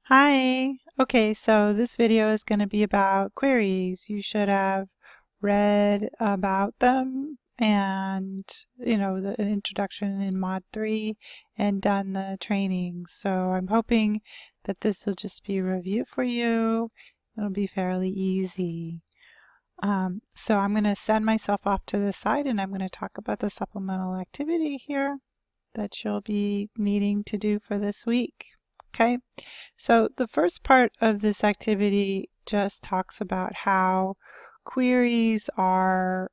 Hi. Okay, so this video is going to be about queries. You should have read about them and, the introduction in Mod 3 and done the training. So I'm hoping that this will just be a review for you. It'll be fairly easy. So I'm going to send myself off to the side and I'm going to talk about the supplemental activity here that you'll be needing to do for this week. Okay, so the first part of this activity just talks about how queries are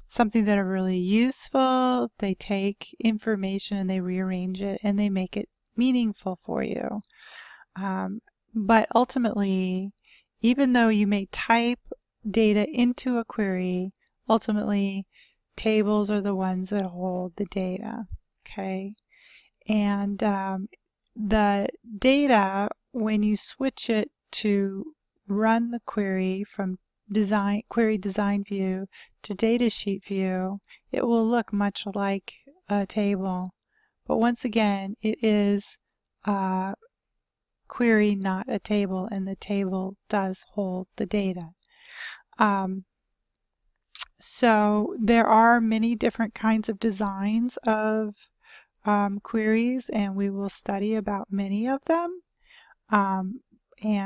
something that are really useful. They take information and they rearrange it and they make it meaningful for you. But ultimately, even though you may type data into a query, ultimately tables are the ones that hold the data. Okay, and the data, when you switch it to run the query from query design view to datasheet view, it will look much like a table. But once again, it is a query, not a table, and the table does hold the data. So there are many different kinds of designs of queries, and we will study about many of them. And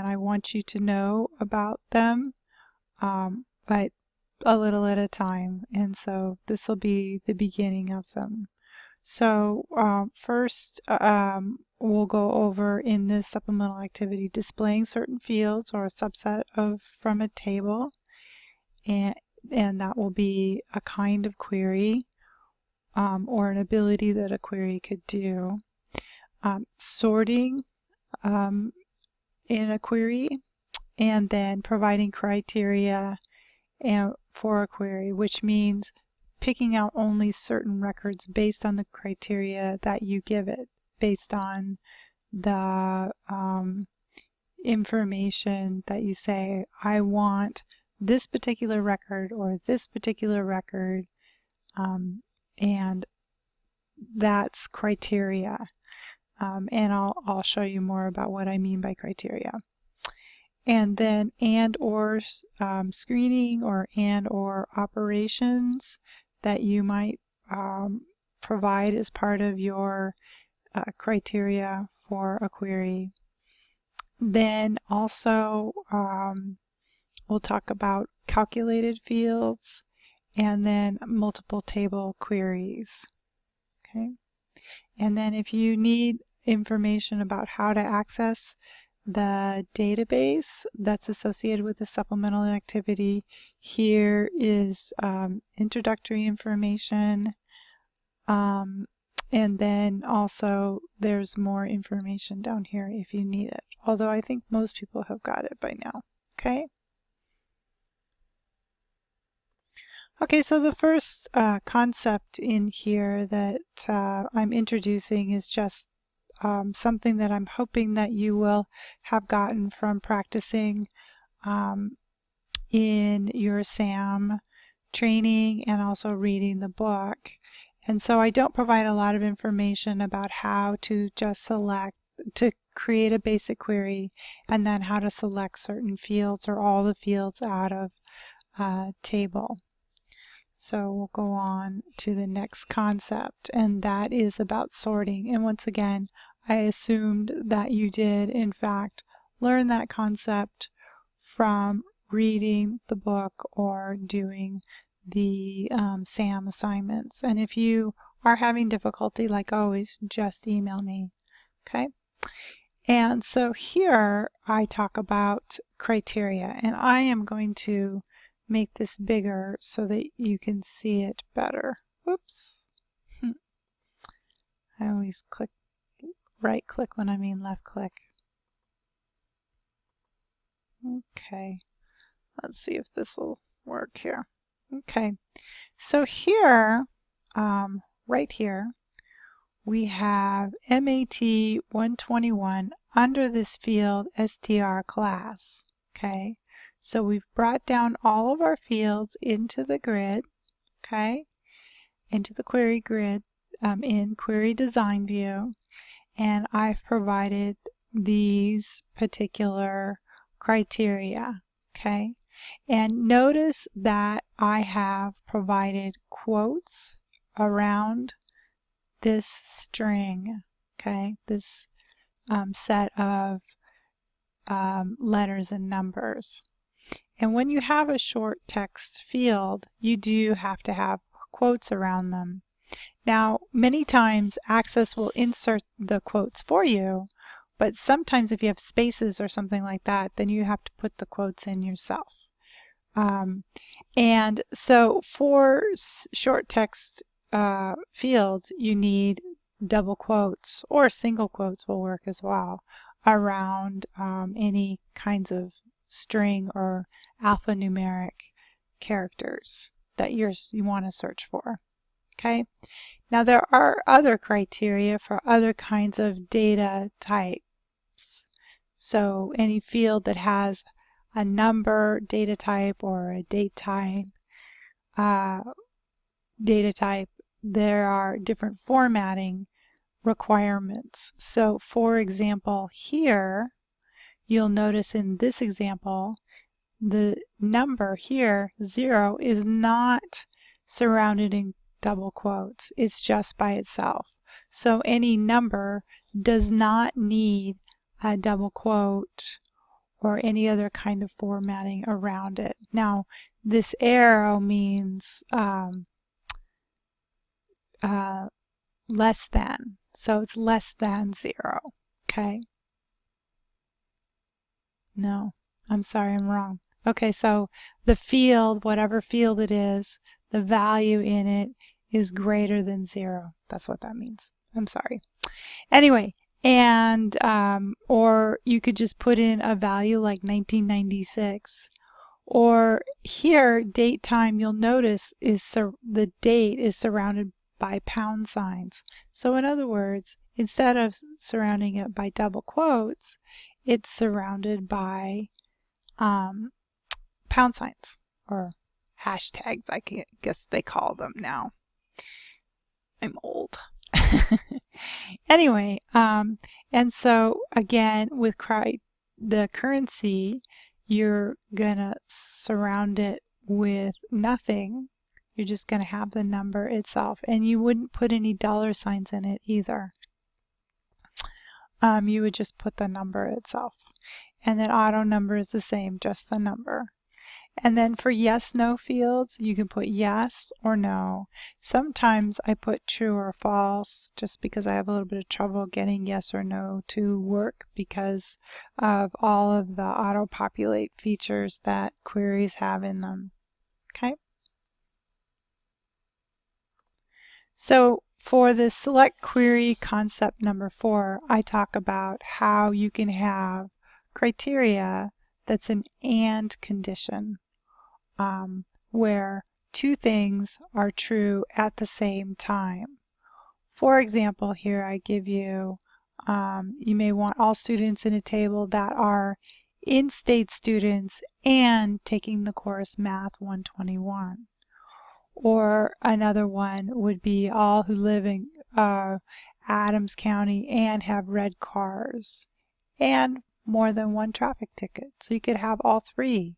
I want you to know about them, but a little at a time. And so this will be the beginning of them. So first, we'll go over in this supplemental activity displaying certain fields or a subset of from a table, and that will be a kind of query or an ability that a query could do. Sorting in a query, and then providing criteria for a query, which means picking out only certain records based on the criteria that you give it, based on the information that you say, I want this particular record or this particular record, and that's criteria. And I'll show you more about what I mean by criteria. And then or screening or operations that you might provide as part of your criteria for a query. Then also we'll talk about calculated fields and then multiple table queries. Okay. And then if you need information about how to access the database that's associated with the supplemental activity, here is introductory information, and then also there's more information down here if you need it, although I think most people have got it by now. Okay. Okay, so the first concept in here that I'm introducing is just something that I'm hoping that you will have gotten from practicing in your SAM training and also reading the book. And so I don't provide a lot of information about how to just to create a basic query and then how to select certain fields or all the fields out of a table. So we'll go on to the next concept, and that is about sorting. And once again, I assumed that you did, in fact, learn that concept from reading the book or doing the SAM assignments. And if you are having difficulty, like always, just email me. Okay? And so here I talk about criteria, and I am going to make this bigger so that you can see it better. Whoops. I always right click when I mean left click. Okay, let's see if this will work here. Okay, so here, right here, we have MAT 121 under this field str class. Okay, so we've brought down all of our fields into the grid, okay, into the query grid in query design view, and I've provided these particular criteria, okay? And notice that I have provided quotes around this string, okay? This set of letters and numbers. And when you have a short text field, you do have to have quotes around them. Now, many times Access will insert the quotes for you, but sometimes if you have spaces or something like that, then you have to put the quotes in yourself. And so for short text fields, you need double quotes, or single quotes will work as well, around any kinds of string or alphanumeric characters that you want to search for. Okay. Now there are other criteria for other kinds of data types. So any field that has a number data type or a date type data type, there are different formatting requirements. So for example, here you'll notice in this example the number here, 0, is not surrounded in double quotes. It's just by itself. So any number does not need a double quote or any other kind of formatting around it. Now, this arrow means less than. So it's less than 0. Okay? No, I'm sorry, I'm wrong. Okay, so the field, whatever field it is, the value in it is greater than 0. That's what that means. I'm sorry. Anyway, and or you could just put in a value like 1996. Or here, date time, you'll notice is the date is surrounded by pound signs. So in other words, instead of surrounding it by double quotes, it's surrounded by pound signs, or hashtags, I guess they call them now. I'm old. Anyway, and so again, with the currency, you're gonna surround it with nothing. You're just gonna have the number itself, and you wouldn't put any dollar signs in it either. You would just put the number itself. And then auto number is the same, just the number. And then for yes, no fields, you can put yes or no. Sometimes I put true or false just because I have a little bit of trouble getting yes or no to work because of all of the auto-populate features that queries have in them. Okay? So for the select query concept number 4, I talk about how you can have criteria that's an and condition. Where two things are true at the same time. For example, here I give you, you may want all students in a table that are in-state students and taking the course Math 121. Or another one would be all who live in Adams County and have red cars and more than one traffic ticket. So you could have all three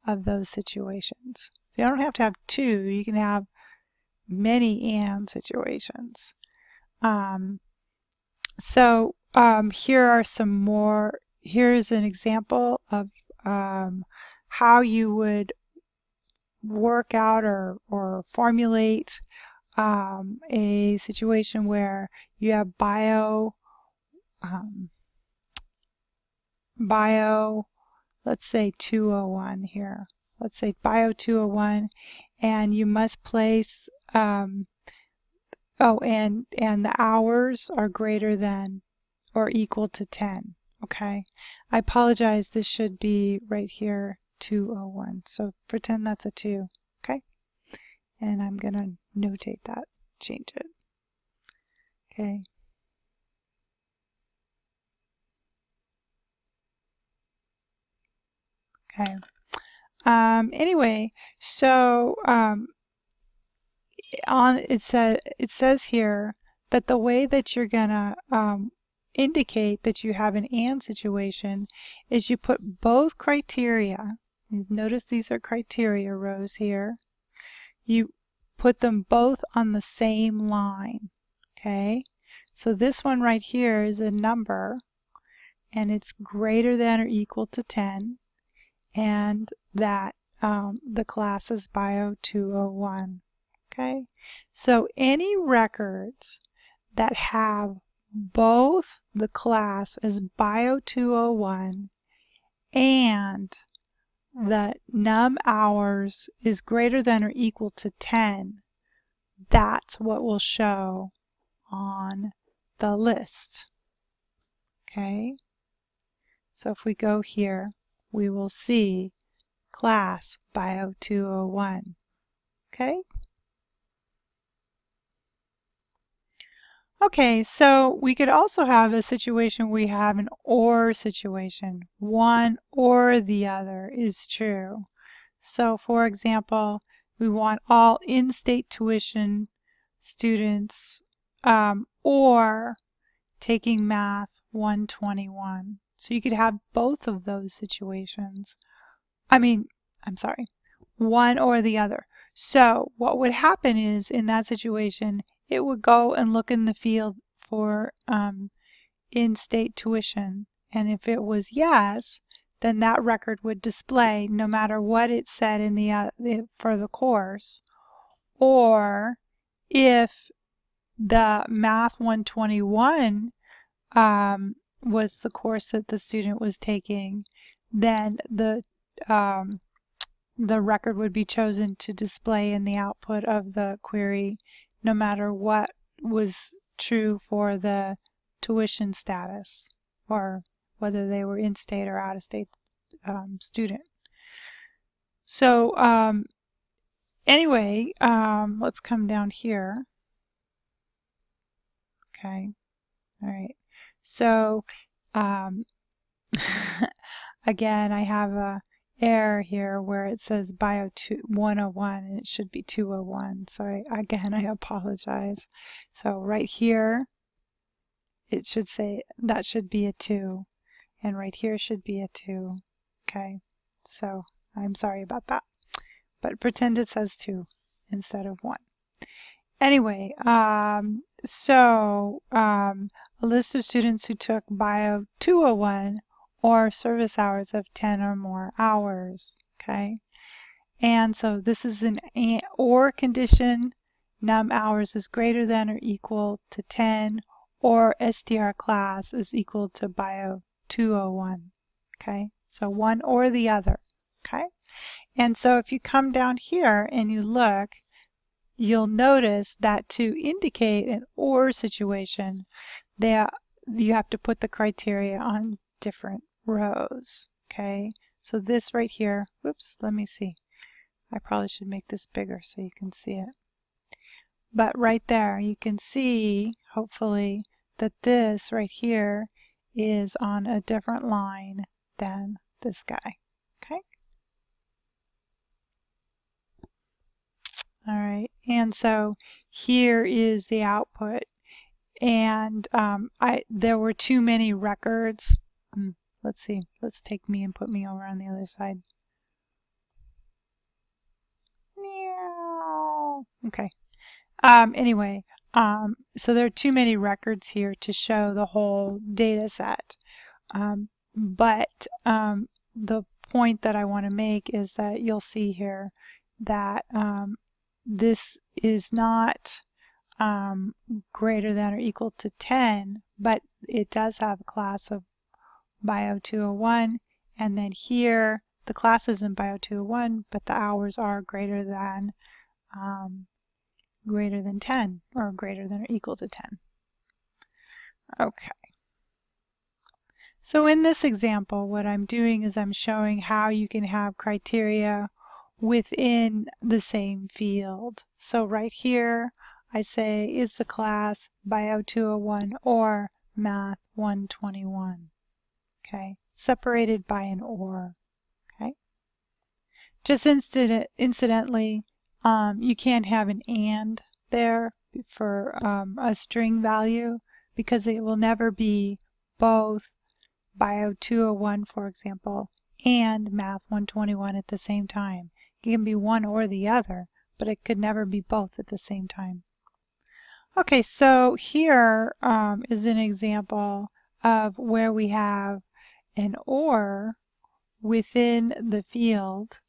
of those situations. So you don't have to have two, you can have many and situations. Here are some more, here's an example of how you would work out or formulate a situation where you have bio, let's say 201 here. Let's say bio 201, and you must place, and the hours are greater than or equal to 10. Okay, I apologize, this should be right here, 201. So pretend that's a 2. Okay, and I'm gonna notate that, change it. Okay. Okay. Anyway, so it says here that the way that you're gonna indicate that you have an and situation is you put both criteria. Notice these are criteria rows here. You put them both on the same line. Okay, so this one right here is a number and it's greater than or equal to 10, and that the class is Bio 201. Okay, so any records that have both the class as Bio 201 and the num hours is greater than or equal to 10, that's what will show on the list. Okay, so if we go here, we will see class Bio 201. Okay. Okay, so we could also have a situation where we have an or situation. One or the other is true. So for example, we want all in-state tuition students or taking Math 121. So you could have both of those situations. I'm sorry, one or the other. So what would happen is in that situation, it would go and look in the field for in-state tuition. And if it was yes, then that record would display no matter what it said in for the course. Or if the Math 121 was the course that the student was taking, then the record would be chosen to display in the output of the query no matter what was true for the tuition status or whether they were in-state or out-of-state student. So anyway, let's come down here. Okay, all right. So again, I have a error here where it says Bio 101 and it should be 201. So I apologize. So right here, it should say that should be a 2, and right here should be a 2. Okay, so I'm sorry about that, but pretend it says 2 instead of 1. Anyway, a list of students who took Bio 201 or service hours of 10 or more hours. Okay, and so this is an or condition. Num hours is greater than or equal to 10, or STR class is equal to Bio 201. Okay, so one or the other. Okay, and so if you come down here and you look, you'll notice that to indicate an or situation, you have to put the criteria on different rows. Okay, so this right here, whoops, let me see. I probably should make this bigger so you can see it. But right there, you can see, hopefully, that this right here is on a different line than this guy. Okay. All right, and so here is the output. And there were too many records. Let's see, let's take me and put me over on the other side. Okay. Anyway, so there are too many records here to show the whole data set. But the point that I want to make is that you'll see here that this is not greater than or equal to 10, but it does have a class of Bio 201, and then here the class is in Bio 201, but the hours are greater than 10 or greater than or equal to 10. Okay. So in this example, what I'm doing is I'm showing how you can have criteria within the same field. So right here, I say, is the class Bio 201 or Math 121? Okay, separated by an or. Okay. Just incidentally, you can't have an and there for a string value because it will never be both Bio 201, for example, and Math 121 at the same time. It can be one or the other, but it could never be both at the same time. Okay, so here is an example of where we have an or within the field,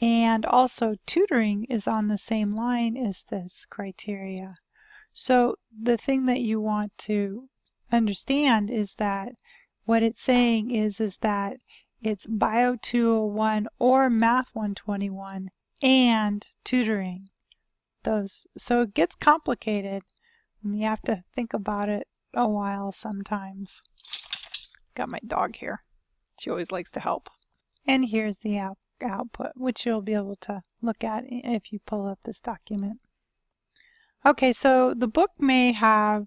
and also tutoring is on the same line as this criteria. So the thing that you want to understand is that what it's saying is that it's Bio 201 or Math 121 and tutoring. So it gets complicated and you have to think about it a while sometimes. Got my dog here. She always likes to help. And here's the output, which you'll be able to look at if you pull up this document. Okay, so the book may have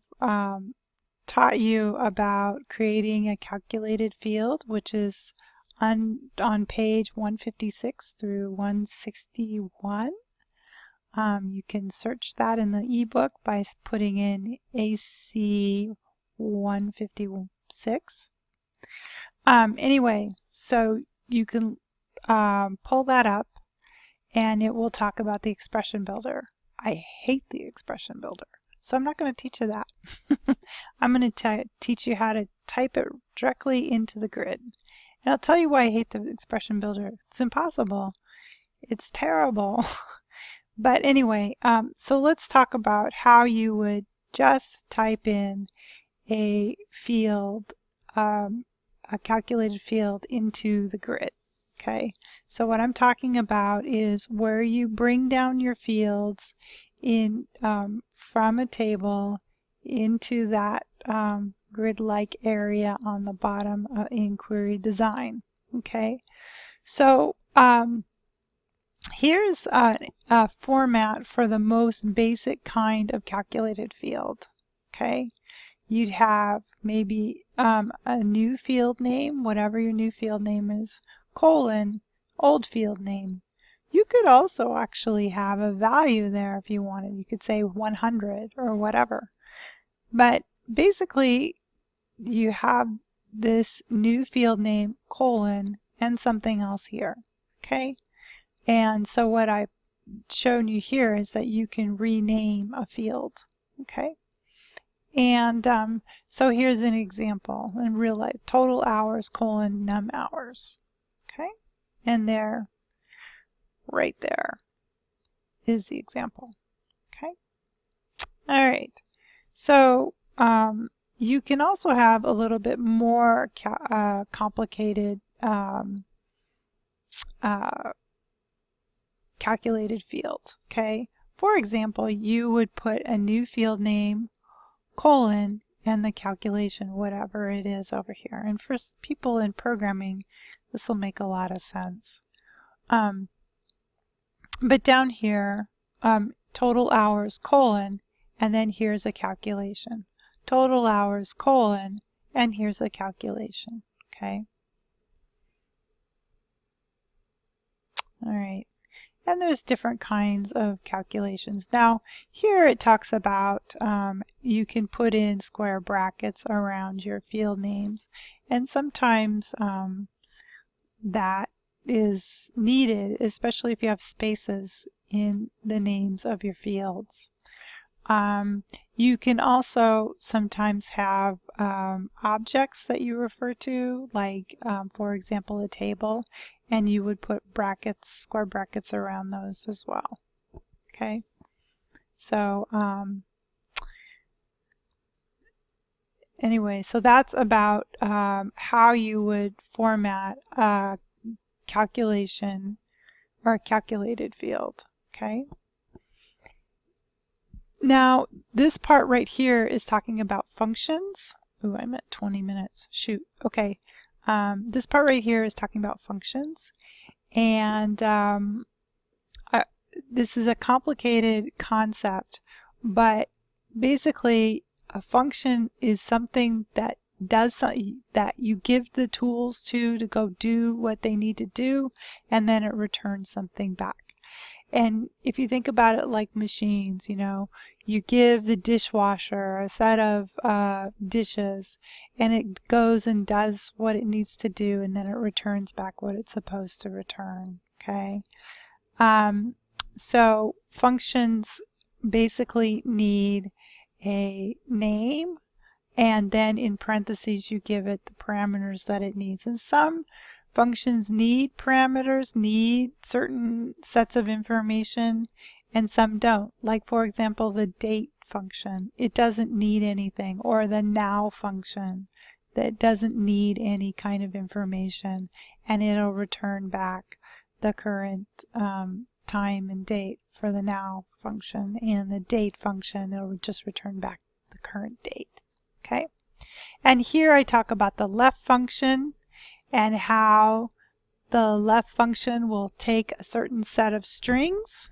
taught you about creating a calculated field, which is on page 156 through 161. You can search that in the ebook by putting in AC 156. Anyway, so you can pull that up and it will talk about the expression builder. I hate the expression builder, so I'm not going to teach you that. I'm going to teach you how to type it directly into the grid. And I'll tell you why I hate the expression builder. It's impossible. It's terrible. But anyway, so let's talk about how you would just type in a field, a calculated field into the grid. Okay, so what I'm talking about is where you bring down your fields in from a table into that grid-like area on the bottom in Query Design. Okay, so here's a format for the most basic kind of calculated field. Okay, you'd have maybe a new field name, whatever your new field name is, colon, old field name. You could also actually have a value there if you wanted. You could say 100 or whatever. But basically, you have this new field name, colon, and something else here. Okay? And so what I've shown you here is that you can rename a field. Okay? And so here's an example in real life. Total hours, colon, num hours. Okay? And there, right there, is the example. Okay? All right. So you can also have a little bit more complicated calculated field. Okay? For example, you would put a new field name, colon, and the calculation, whatever it is over here. And for people in programming, this will make a lot of sense. But down here, total hours, colon, and then here's a calculation. Total hours, colon, and here's a calculation. Okay? All right. And there's different kinds of calculations. Now, here it talks about you can put in square brackets around your field names, and sometimes that is needed, especially if you have spaces in the names of your fields. You can also sometimes have objects that you refer to, like for example a table, and you would put brackets, square brackets around those as well. Okay, so anyway, so that's about how you would format a calculation or a calculated field. Okay. Now, this part right here is talking about functions. Ooh, I'm at 20 minutes. Shoot. Okay. This part right here is talking about functions. And this is a complicated concept, but basically a function is something that that you give the tools to go do what they need to do, and then it returns something back. And if you think about it like machines, you give the dishwasher a set of dishes, and it goes and does what it needs to do, and then it returns back what it's supposed to return. Okay. So functions basically need a name, and then in parentheses you give it the parameters that it needs. And some functions need parameters, need certain sets of information, and some don't. Like for example, the date function, it doesn't need anything, or the now function that doesn't need any kind of information, and it'll return back the current time and date for the now function, and the date function, it'll just return back the current date. Okay, and here I talk about the left function and how the left function will take a certain set of strings,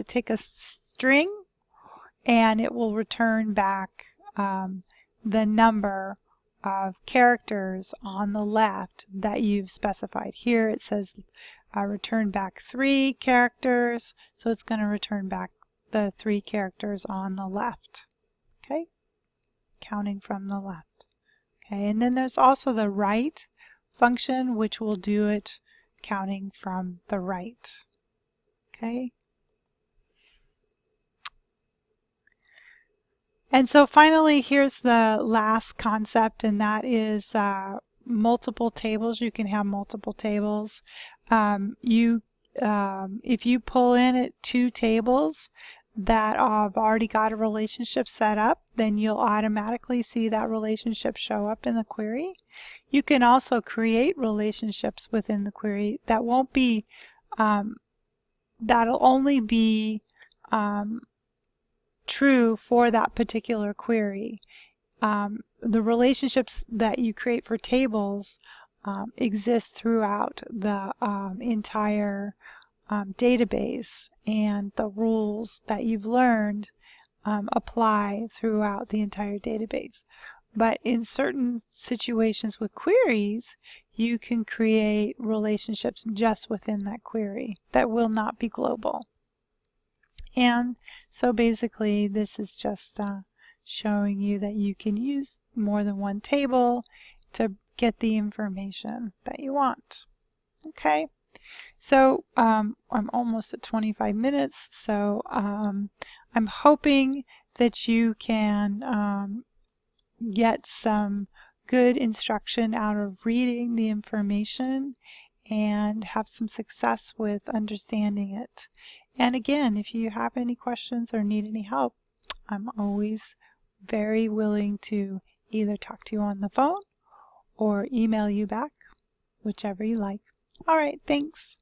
take a string, and it will return back the number of characters on the left that you've specified. Here it says return back 3 characters, so it's going to return back the 3 characters on the left. Okay, counting from the left. Okay, and then there's also the right function, which will do it counting from the right. Okay. And so finally, here's the last concept, and that is multiple tables. You can have multiple tables. If you pull in at 2 tables that have already got a relationship set up, then you'll automatically see that relationship show up in the query. You can also create relationships within the query that won't be, that'll only be true for that particular query. The relationships that you create for tables exist throughout the entire database, and the rules that you've learned apply throughout the entire database. But in certain situations with queries, you can create relationships just within that query that will not be global. And so basically this is just showing you that you can use more than one table to get the information that you want. Okay, so I'm almost at 25 minutes, so I'm hoping that you can get some good instruction out of reading the information and have some success with understanding it. And again, if you have any questions or need any help, I'm always very willing to either talk to you on the phone or email you back, whichever you like. All right, thanks.